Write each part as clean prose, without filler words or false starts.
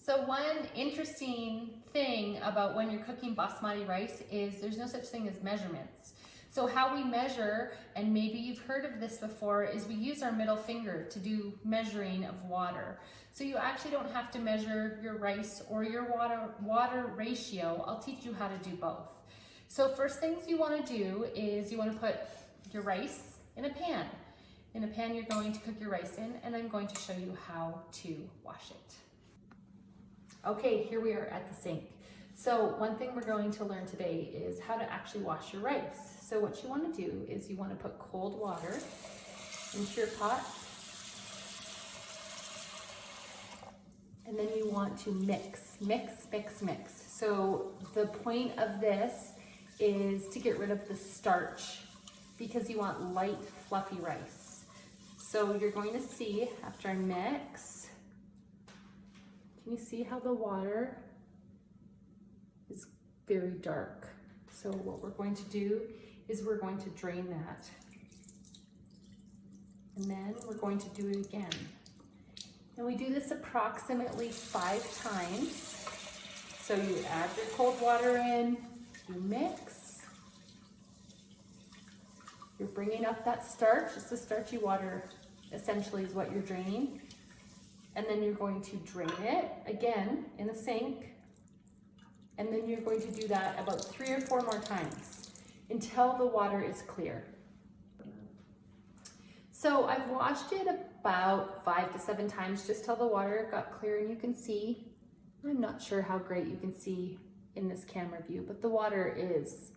So one interesting thing about when you're cooking basmati rice is there's no such thing as measurements. So how we measure, and maybe you've heard of this before, is we use our middle finger to do measuring of water. So you actually don't have to measure your rice or your water ratio. I'll teach you how to do both. So first things you want to do is you want to put your rice in a pan. In a pan you're going to cook your rice in, and I'm going to show you how to wash it. Okay, here we are at the sink. So one thing we're going to learn today is how to actually wash your rice. So what you want to do is you want to put cold water into your pot, and then you want to mix. So the point of this is to get rid of the starch because you want light, fluffy rice. So you're going to see after I mix, can you see how the water is very dark? So what we're going to do is we're going to drain that. And then we're going to do it again. And we do this approximately 5 times. So you add your cold water in, you mix. You're bringing up that starch. It's the starchy water essentially is what you're draining. And then you're going to drain it again in the sink. And then you're going to do that about 3 or 4 more times until the water is clear. So I've washed it about 5 to 7 times just till the water got clear, and you can see, I'm not sure how great you can see in this camera view, but the water is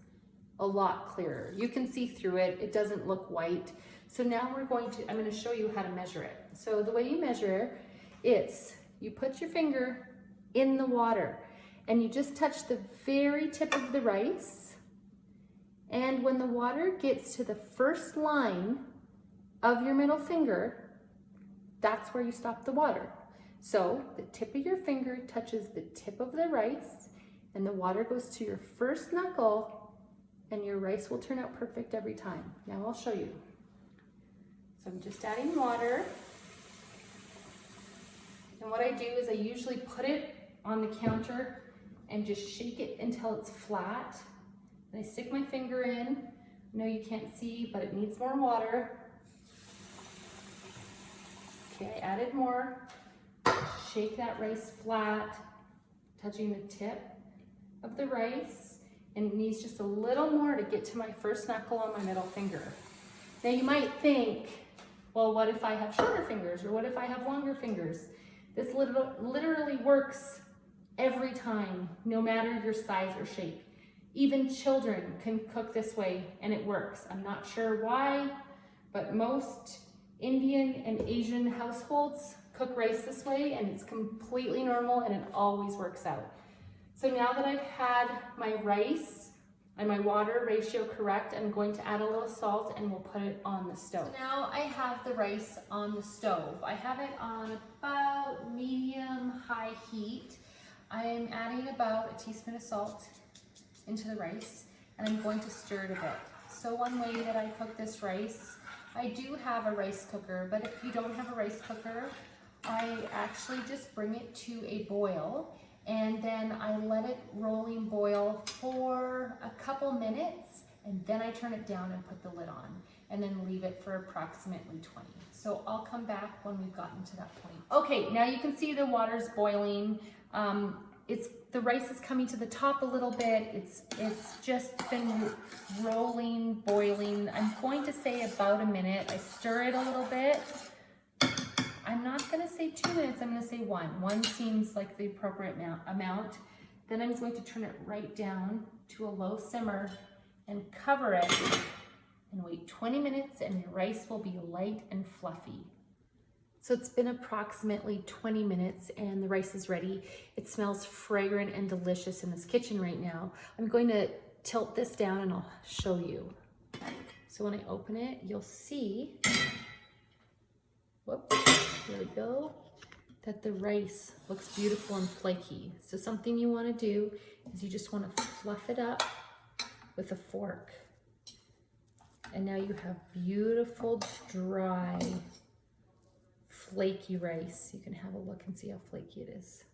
a lot clearer. You can see through it, it doesn't look white. So now I'm going to show you how to measure it. So the way you measure, it's you put your finger in the water and you just touch the very tip of the rice. And when the water gets to the first line of your middle finger, that's where you stop the water. So the tip of your finger touches the tip of the rice and the water goes to your first knuckle and your rice will turn out perfect every time. Now I'll show you. So I'm just adding water. And what I do is I usually put it on the counter and just shake it until it's flat. And I stick my finger in. I know you can't see, but it needs more water. Okay, I added more. Shake that rice flat, touching the tip of the rice, and it needs just a little more to get to my first knuckle on my middle finger. Now you might think, well, what if I have shorter fingers, or what if I have longer fingers? This literally works every time, no matter your size or shape. Even children can cook this way and it works. I'm not sure why, but most Indian and Asian households cook rice this way, and it's completely normal and it always works out. So now that I've had my rice and my water ratio correct, I'm going to add a little salt and we'll put it on the stove. So now I have the rice on the stove. I have it on about medium-high heat. I'm adding about a teaspoon of salt into the rice, and I'm going to stir it a bit. So one way that I cook this rice, I do have a rice cooker, but if you don't have a rice cooker, I actually just bring it to a boil, and then I let it rolling boil for a couple minutes, and then I turn it down and put the lid on, and then leave it for approximately 20. So I'll come back when we've gotten to that point. Okay, now you can see the water's boiling. The rice is coming to the top a little bit. It's just been rolling, boiling. I'm going to say about a minute. I stir it a little bit. I'm not going to say 2 minutes, I'm going to say 1. 1 seems like the appropriate amount. Then I'm going to turn it right down to a low simmer and cover it and wait 20 minutes, and your rice will be light and fluffy. So it's been approximately 20 minutes and the rice is ready. It smells fragrant and delicious in this kitchen right now. I'm going to tilt this down and I'll show you. So when I open it, you'll see, whoops, there we go, that the rice looks beautiful and flaky. So something you want to do is you just want to fluff it up with a fork. And now you have beautiful, dry, flaky rice. You can have a look and see how flaky it is.